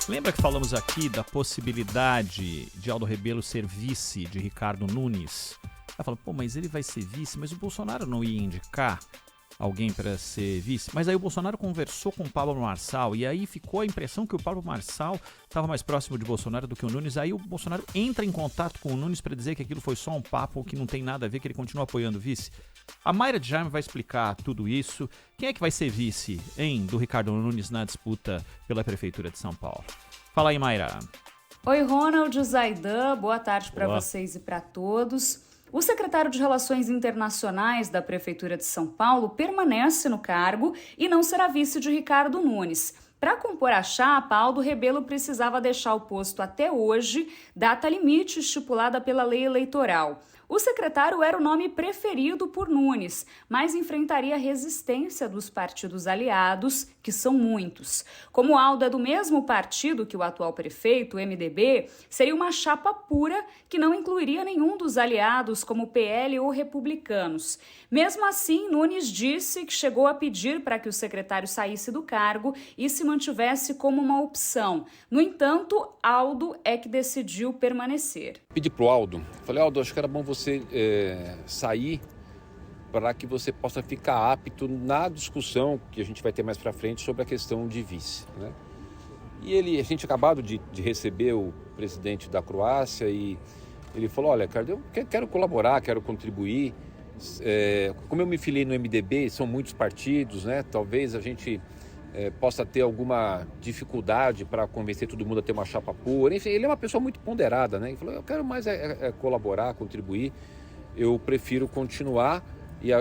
Lembra que falamos aqui da possibilidade de Aldo Rebelo ser vice de Ricardo Nunes? Ela falou, pô, mas ele vai ser vice, mas o Bolsonaro não ia indicar alguém para ser vice? Mas aí o Bolsonaro conversou com o Pablo Marçal e aí ficou a impressão que o Pablo Marçal estava mais próximo de Bolsonaro do que o Nunes. Aí o Bolsonaro entra em contato com o Nunes para dizer que aquilo foi só um papo, que não tem nada a ver, que ele continua apoiando o vice. A Mayra de Jaime vai explicar tudo isso. Quem é que vai ser vice, hein, do Ricardo Nunes na disputa pela Prefeitura de São Paulo? Fala aí, Mayra. Oi, Ronald, Zaidan, boa tarde para vocês e para todos. O secretário de Relações Internacionais da Prefeitura de São Paulo permanece no cargo e não será vice de Ricardo Nunes. Para compor a chapa, Aldo Rebelo precisava deixar o posto até hoje, data limite estipulada pela lei eleitoral. O secretário era o nome preferido por Nunes, mas enfrentaria a resistência dos partidos aliados, que são muitos. Como Aldo é do mesmo partido que o atual prefeito, o MDB, seria uma chapa pura que não incluiria nenhum dos aliados, como o PL ou Republicanos. Mesmo assim, Nunes disse que chegou a pedir para que o secretário saísse do cargo e se mantivesse como uma opção. No entanto, Aldo é que decidiu permanecer. Pedi pro Aldo, falei, Aldo, acho que era bom você sair para que você possa ficar apto na discussão que a gente vai ter mais para frente sobre a questão de vice, né? E a gente acabado de receber o presidente da Croácia e ele falou, olha, Ricardo, eu quero colaborar, quero contribuir. Como eu me filiei no MDB, são muitos partidos, né? Talvez a gente possa ter alguma dificuldade para convencer todo mundo a ter uma chapa pura. Enfim, ele é uma pessoa muito ponderada, né? Ele falou, eu quero mais colaborar, contribuir. Eu prefiro continuar e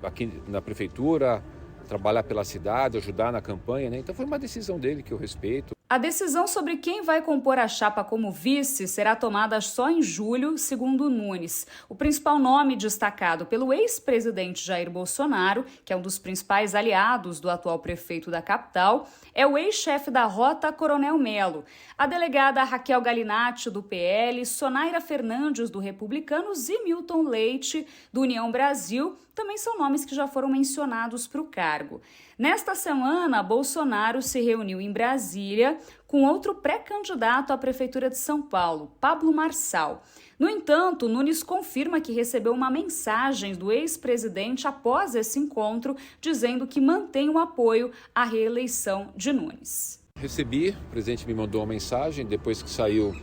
aqui na prefeitura, trabalhar pela cidade, ajudar na campanha, né? Então foi uma decisão dele que eu respeito. A decisão sobre quem vai compor a chapa como vice será tomada só em julho, segundo Nunes. O principal nome destacado pelo ex-presidente Jair Bolsonaro, que é um dos principais aliados do atual prefeito da capital, é o ex-chefe da Rota, Coronel Melo. A delegada Raquel Galinatti, do PL, Sonaira Fernandes, do Republicanos, e Milton Leite, do União Brasil, também são nomes que já foram mencionados para o cargo. Nesta semana, Bolsonaro se reuniu em Brasília com outro pré-candidato à Prefeitura de São Paulo, Pablo Marçal. No entanto, Nunes confirma que recebeu uma mensagem do ex-presidente após esse encontro, dizendo que mantém o apoio à reeleição de Nunes. Recebi, o presidente me mandou uma mensagem, depois que saiu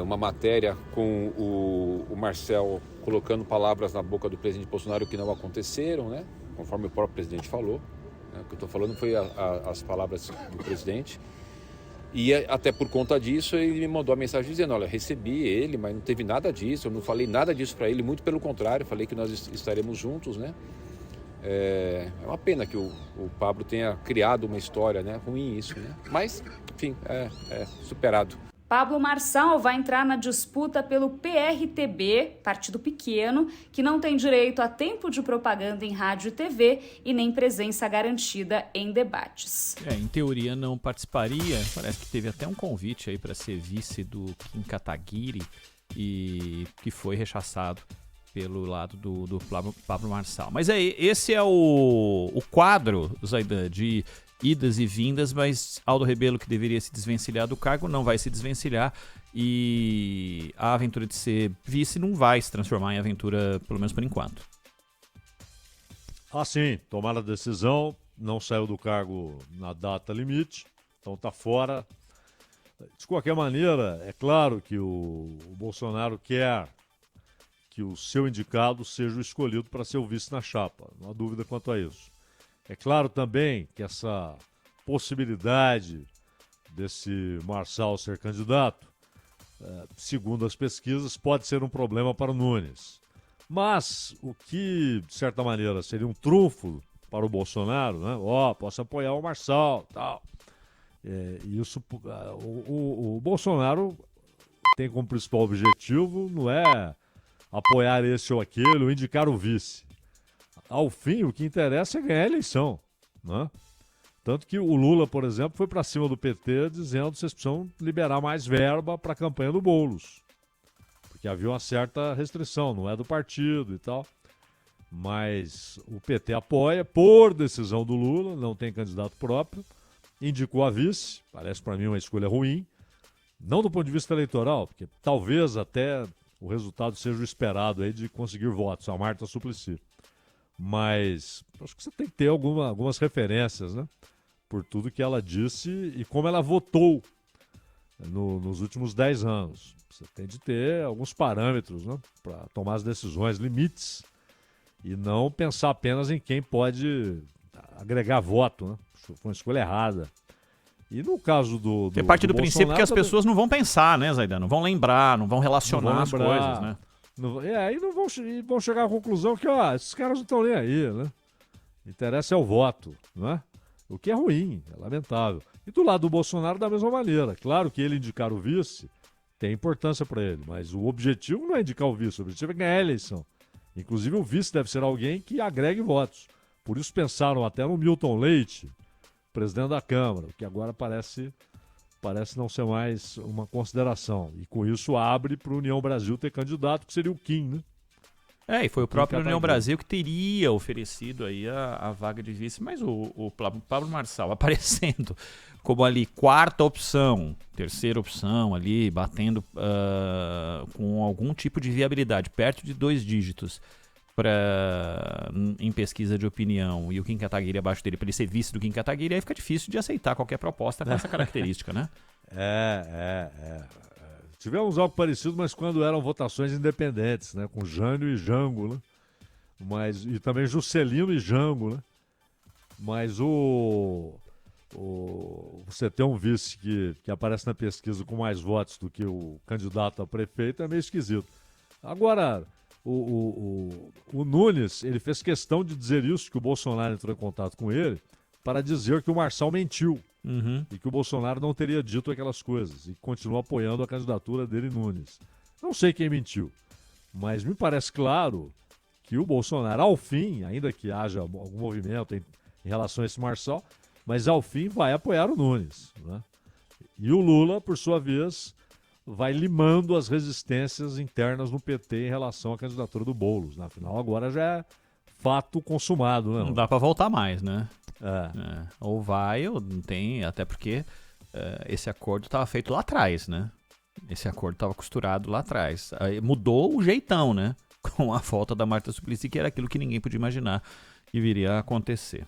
uma matéria com o Marcel colocando palavras na boca do presidente Bolsonaro que não aconteceram, né? Conforme o próprio presidente falou. O que eu estou falando foi as palavras do presidente. E até por conta disso ele me mandou a mensagem dizendo, olha, recebi ele, mas não teve nada disso, eu não falei nada disso para ele, muito pelo contrário, falei que nós estaremos juntos, né? É uma pena que o Pablo tenha criado uma história, né? Ruim isso, né? Mas, enfim, é superado. Pablo Marçal vai entrar na disputa pelo PRTB, partido pequeno, que não tem direito a tempo de propaganda em rádio e TV e nem presença garantida em debates. Em teoria não participaria, parece que teve até um convite aí para ser vice do Kim Kataguiri e que foi rechaçado pelo lado do Pablo Marçal. Mas esse é o quadro, Zaidan, de idas e vindas, mas Aldo Rebelo, que deveria se desvencilhar do cargo, não vai se desvencilhar e a aventura de ser vice não vai se transformar em aventura, pelo menos por enquanto. Sim, tomaram a decisão, não saiu do cargo na data limite, então está fora. De qualquer maneira, é claro que o Bolsonaro quer que o seu indicado seja o escolhido para ser o vice na chapa, não há dúvida quanto a isso. É claro também que essa possibilidade desse Marçal ser candidato, segundo as pesquisas, pode ser um problema para o Nunes. Mas o que, de certa maneira, seria um trunfo para o Bolsonaro, né? Posso apoiar o Marçal, tal. Isso, o Bolsonaro tem como principal objetivo não é apoiar esse ou aquele ou indicar o vice. Ao fim, o que interessa é ganhar a eleição, né? Tanto que o Lula, por exemplo, foi para cima do PT dizendo que vocês precisam liberar mais verba para a campanha do Boulos. Porque havia uma certa restrição, não é do partido e tal. Mas o PT apoia, por decisão do Lula, não tem candidato próprio, indicou a vice, parece para mim uma escolha ruim, não do ponto de vista eleitoral, porque talvez até o resultado seja o esperado aí de conseguir votos, a Marta Suplicy. Mas acho que você tem que ter algumas referências, né? Por tudo que ela disse e como ela votou nos últimos 10 anos. Você tem de ter alguns parâmetros, né? Para tomar as decisões, limites, e não pensar apenas em quem pode agregar voto, né? Foi uma escolha errada. E no caso do Você parte do princípio que as também, pessoas não vão pensar, né, Zaidan? Não vão lembrar, não vão relacionar as coisas, né? Aí não vão chegar à conclusão que, esses caras não estão nem aí, né? Interessa é o voto, não é? O que é ruim, é lamentável. E do lado do Bolsonaro, da mesma maneira. Claro que ele indicar o vice tem importância para ele, mas o objetivo não é indicar o vice, o objetivo é ganhar a eleição. Inclusive, o vice deve ser alguém que agregue votos. Por isso pensaram até no Milton Leite, presidente da Câmara, que agora parece não ser mais uma consideração. E com isso abre para o União Brasil ter candidato, que seria o Kim, né? E foi o próprio União Brasil que teria oferecido aí a vaga de vice, mas o Pablo Marçal aparecendo como ali quarta opção, terceira opção ali, batendo com algum tipo de viabilidade, perto de 2 dígitos em pesquisa de opinião, e o Kim Kataguiri abaixo dele para ele ser vice do Kim Kataguiri, aí fica difícil de aceitar qualquer proposta com essa característica, né? Tivemos algo parecido, mas quando eram votações independentes, né? Com Jânio e Jango, né? E também Juscelino e Jango, né? Mas você ter um vice que aparece na pesquisa com mais votos do que o candidato a prefeito é meio esquisito. Agora, o Nunes, ele fez questão de dizer isso, que o Bolsonaro entrou em contato com ele para dizer que o Marçal mentiu. E que o Bolsonaro não teria dito aquelas coisas e continua apoiando a candidatura dele, Nunes. Não sei quem mentiu, mas me parece claro que o Bolsonaro, ao fim, ainda que haja algum movimento em relação a esse Marçal, mas ao fim vai apoiar o Nunes, né? E o Lula, por sua vez, vai limando as resistências internas no PT em relação à candidatura do Boulos. Na final, agora já é fato consumado, né? Não dá para voltar mais, né? Ou vai, ou não tem, até porque esse acordo estava feito lá atrás, né? Esse acordo estava costurado lá atrás. Aí mudou o jeitão, né? Com a volta da Marta Suplicy, que era aquilo que ninguém podia imaginar que viria a acontecer.